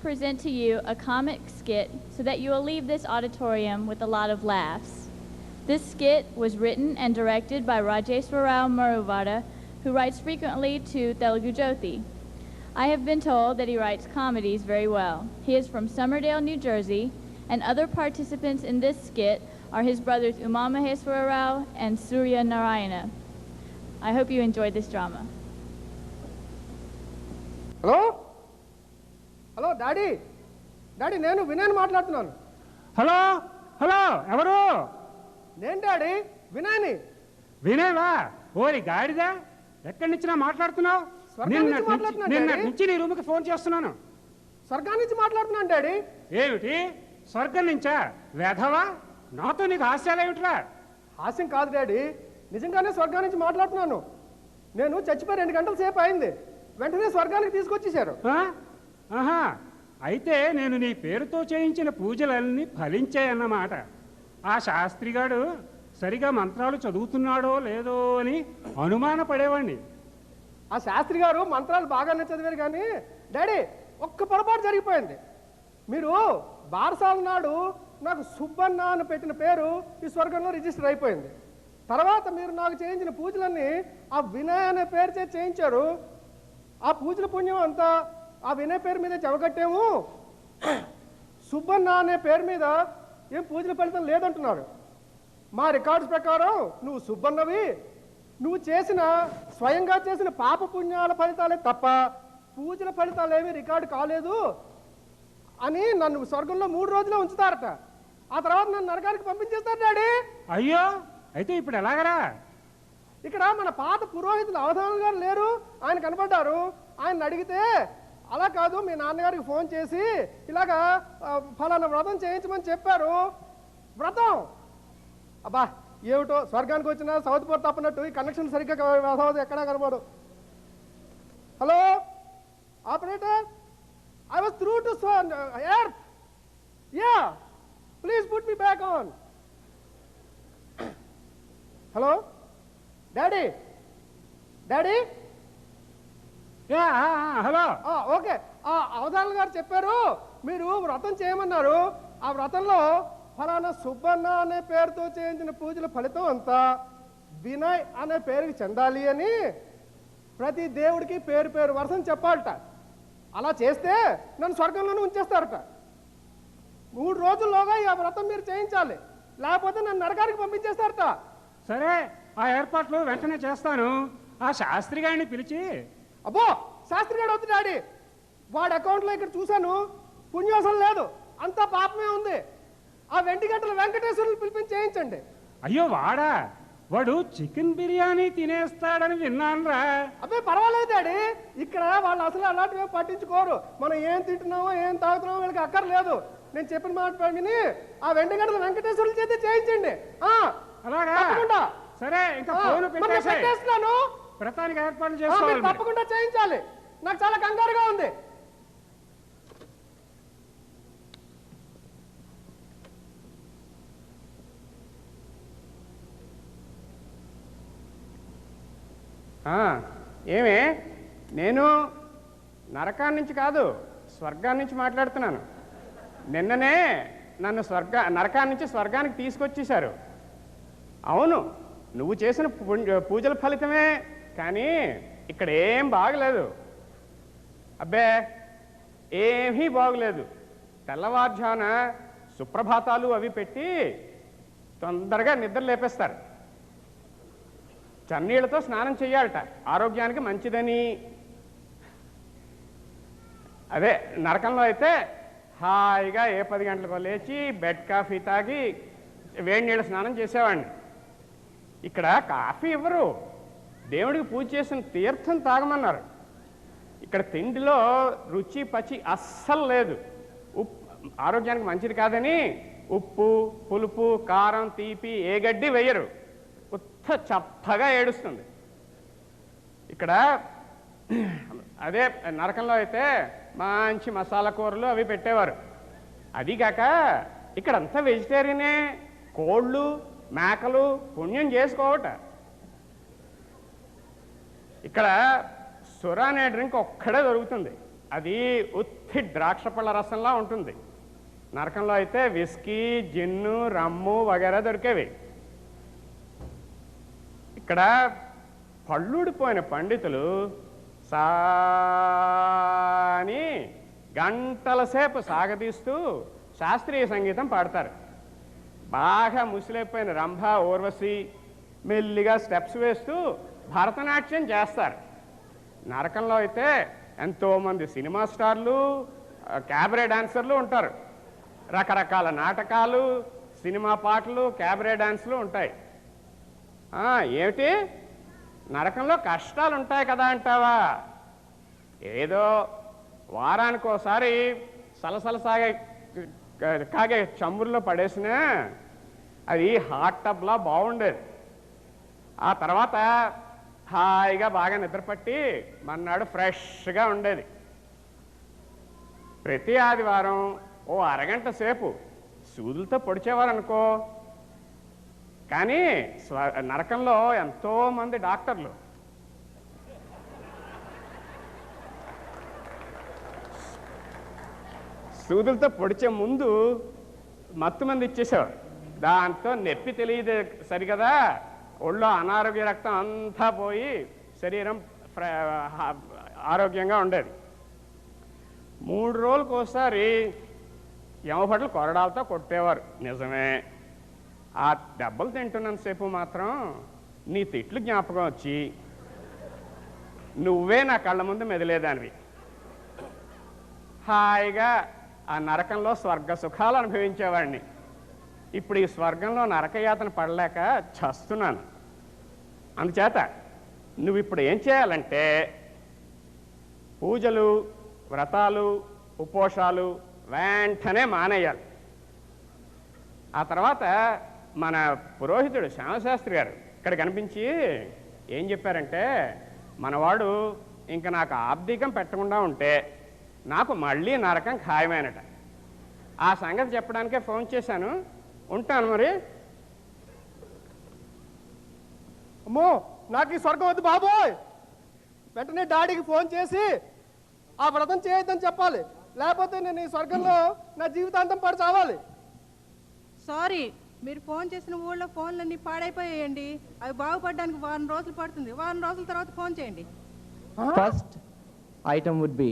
present to you a comic skit so that you will leave this auditorium with a lot of laughs. This skit was written and directed by Rajeswarrao Maruvada, who writes frequently to Telugu Jyoti. I have been told that he writes comedies very well. He is from Somerdale, New Jersey, and other participants in this skit are his brothers Uma Maheswara Rao and Surya Narayana. I hope you enjoyed this drama. Hello? Hello, Daddy? Daddy, నేను వినయ్ మాట్లాడుతున్నాను. Hello hello ఎవరు? నేను daddy వినయ్ని. వినయవా? ఓరి గాడిదా, ఎక్కడి నుంచి మాట్లాడుతున్నావు? నిన్న నుంచి నీ రూమ్కి ఫోన్ చేస్తున్నాను. స్వర్గం నుంచి మాట్లాడుతున్నాను డాడీ. ఏమిటి స్వర్గం నుంచా? వెధవా, నాతో నీకు హాస్యాలు ఏమిట్రా? హాస్యం కాదు డాడీ, నిజంగానే స్వర్గం నుంచి మాట్లాడుతున్నాను. నేను చచ్చిపోయి 2 గంటల సేపు అయింది. వెంటనే స్వర్గానికి తీసుకొచ్చేశారు. ఆహా, అయితే నేను నీ పేరుతో చేయించిన పూజలన్నీ ఫలించాయన్నమాట. ఆ శాస్త్రిగాడు సరిగా మంత్రాలు చదువుతున్నాడో లేదో అని అనుమానపడేవాడిని. ఆ శాస్త్రి గారు మంత్రాలు బాగానే చదివారు కానీ డాడీ ఒక్క పొరపాటు జరిగిపోయింది. మీరు బారసాల నాడు నాకు సుబ్బన్న అని పెట్టిన పేరు ఈ స్వర్గంలో రిజిస్టర్ అయిపోయింది. తర్వాత మీరు నాకు చేయించిన పూజలన్నీ ఆ వినయ్ అనే పేరు చేయించారు. ఆ పూజల పుణ్యం అంతా ఆ వినయ్ పేరు మీద చెవగట్టేము. సుబ్బన్న అనే పేరు మీద ఏం పూజల ఫలితం లేదంటున్నారు. మా రికార్డ్స్ ప్రకారం నువ్వు సుబ్బన్నవి, నువ్వు స్వయంగా చేసిన పాప పుణ్యాల ఫలితాలే తప్ప పూజల ఫలితాలు ఏమీ రికార్డు కాలేదు అని నన్ను స్వర్గంలో 3 రోజులే ఉంచుతారట. ఆ తర్వాత నన్ను నరకానికి పంపించేస్తారు డాడీ. అయ్యో, అయితే ఇప్పుడు ఎలాగరా? ఇక్కడ మన పాత పురోహితులు అవధానులు గారు లేరు, ఆయన కనబడ్డారు. ఆయన అడిగితే అలా కాదు, మీ నాన్నగారికి ఫోన్ చేసి ఇలాగా ఫలానా వ్రతం చేయించమని చెప్పారు. వ్రతం అబ్బా ఏమిటో, స్వర్గానికి వచ్చిన సౌత్ పోర్ తప్పనట్టు ఈ కనెక్షన్ సరిగ్గా ఎక్కడా కనబడు. Hello operator, I was through to earth. Yeah please put me back on. Hello daddy, daddy. Hello, okay. Avadhanulu గారు చెప్పారు మీరు వ్రతం చేయమన్నారు. ఆ వ్రతంలో ఫలానా సుబ్బన్న అనే పేరుతో చేయించిన పూజల ఫలితం అంతా వినయ్ అనే పేరుకి చెందాలి అని ప్రతి దేవుడికి పేరు పేరు వరుసని చెప్పాలట. అలా చేస్తే నన్ను స్వర్గంలోనే ఉంచేస్తారట. 3 రోజుల్లోగా ఈ వ్రతం మీరు చేయించాలి, లేకపోతే నన్ను నరకానికి పంపించేస్తారట. సరే, ఆ ఏర్పాట్లు వెంటనే చేస్తాను. ఆ శాస్త్రి గారిని పిలిచి. అబ్బో, శాస్త్రి గారు అవుతుంది డాడీ. వాడి అకౌంట్లో ఇక్కడ చూశాను, పుణ్యోసం లేదు, అంతా పాపమే ఉంది. ఆ వెంటిగంటల వెంకటేశ్వరులు పిలిపించి చేయించండి. అయ్యో వాడా, వాడు చికెన్ బిర్యానీ తినేస్తాడని విన్నానురా. అబ్బాయి పర్వాలేదు డాడీ, ఇక్కడ వాళ్ళు అసలు అలాంటివి పట్టించుకోరు. మనం ఏం తింటున్నామో ఏం తాగుతున్నామో వీళ్ళకి అక్కర్లేదు. నేను చెప్పిన మాట విని ఆ వెంటిగంటల వెంకటేశ్వరుల చేత చేయించండి. అలాగా? తప్పకుండా. సరే, ఇంకా ఫోన్ పెట్టేస్తున్నాను. వ్రతానికి ఏర్పాట్లు చేసుకోవాలి, తప్పకుండా చేయించాలి. నాకు చాలా కంగారుగా ఉంది. ఏమే, నేను నరకాన్ని నుంచి కాదు స్వర్గాన్ని నుంచి మాట్లాడుతున్నాను. నిన్ననే నన్ను నరకాన్ని నుంచి స్వర్గానికి తీసుకొచ్చేశారు. అవును, నువ్వు చేసిన పూజల ఫలితమే, కానీ ఇక్కడ ఏం బాగలేదు. అబ్బే ఏమీ బాగలేదు. తెల్లవారుజామున సుప్రభాతాలు అవి పెట్టి తొందరగా నిద్ర లేపేస్తారు. చన్నీళ్లతో స్నానం చేయాలట, ఆరోగ్యానికి మంచిదని. అదే నరకంలో అయితే హాయిగా ఏ 10 గంటలకు లేచి బెడ్ కాఫీ తాగి వేడి నీళ్ళ స్నానం చేసేవాడిని. ఇక్కడ కాఫీ ఇవ్వరు, దేవుడికి పూజ చేసిన తీర్థం తాగమన్నారు. ఇక్కడ తిండిలో రుచి పచి అస్సలు లేదు. ఆరోగ్యానికి మంచిది కాదని ఉప్పు, పులుపు, కారం, తీపి ఏ గడ్డి వేయరు. ఉత్త చప్పగా ఏడుస్తుంది. ఇక్కడ అదే నరకంలో అయితే మంచి మసాలా కూరలు అవి పెట్టేవారు. అదిగాక ఇక్కడంతా వెజిటేరియనే. కోళ్ళు, మేకలు పుణ్యం చేసుకోవట. ఇక్కడ సురా అనే డ్రింక్ ఒక్కడే దొరుకుతుంది. అది ఉత్తి ద్రాక్ష పళ్ళ రసంలా ఉంటుంది. నరకంలో అయితే విస్కీ, జిన్ను, రమ్ము వగేరా దొరికేవి. ఇక్కడ పళ్ళుడిపోయిన పండితులు సాని గంటల సేపు సాగదీస్తూ శాస్త్రీయ సంగీతం పాడతారు. బాగా ముసిలైపోయిన రంభ, ఊర్వశి మెల్లిగా స్టెప్స్ వేస్తూ భరతనాట్యం చేస్తారు. నరకంలో అయితే ఎంతోమంది సినిమా స్టార్లు, క్యాబరే డాన్సర్లు ఉంటారు. రకరకాల నాటకాలు, సినిమా పాటలు, క్యాబరే డాన్సులు ఉంటాయి. ఏమిటి నరకంలో కష్టాలు ఉంటాయి కదా అంటావా? ఏదో వారానికి ఒకసారి సలసల కాగే చమురులో పడేసినా అది హాట్ టబ్లా బాగుండేది. ఆ తర్వాత హాయిగా బాగా నిద్రపట్టి మన్నాడు ఫ్రెష్గా ఉండేది. ప్రతి ఆదివారం ఓ అరగంట సేపు సూదులతో పొడిచేవారు అనుకో. కానీ నరకంలో ఎంతోమంది డాక్టర్లు సూదులతో పొడిచే ముందు మత్తు మంది ఇచ్చేసేవారు. దాంతో నొప్పి తెలియదు సరికదా, ఒళ్ళో అనారోగ్య రక్తం అంతా పోయి శరీరం ఆరోగ్యంగా ఉండేది. 3 రోజులకు ఒకసారి యమభట్లు కొరడాలతో కొట్టేవారు, నిజమే. ఆ దెబ్బలు తింటున్నంతసేపు మాత్రం నీ తిట్లు జ్ఞాపకం వచ్చి నువ్వే నా కళ్ళ ముందు మెదిలేదానివి. హాయిగా ఆ నరకంలో స్వర్గ సుఖాలు అనుభవించేవాడిని. ఇప్పుడు ఈ స్వర్గంలో నరకయాతన పడలేక చస్తున్నాను. అందుచేత నువ్వు ఇప్పుడు ఏం చేయాలంటే పూజలు, వ్రతాలు, ఉపోషాలు వెంటనే మానేయాలి. ఆ తర్వాత మన పురోహితుడు శ్యామశాస్త్రి గారు ఇక్కడ కనిపించి ఏం చెప్పారంటే, మనవాడు ఇంకా నాకు ఆబ్దికం పెట్టకుండా ఉంటే నాకు మళ్ళీ నరకం ఖాయమైనట. ఆ సంగతి చెప్పడానికే ఫోన్ చేశాను. ఉంటాను మరి. అమ్మో, నాకు ఈ స్వర్గం వద్దు బాబోయ్. వెంటనే డాడీకి ఫోన్ చేసి ఆ వ్రతం చేయొద్దని చెప్పాలి, లేకపోతే నేను ఈ స్వర్గంలో నా జీవితాంతం పడి చావాలి. సారీ, మీరు ఫోన్ చేసిన ఊళ్ళో ఫోన్లన్నీ పాడైపోయాయండి. అవి బాగుపడడానికి 1 వారం రోజులు పడుతుంది. 1 వారం రోజుల తర్వాత ఫోన్ చేయండి. First item would be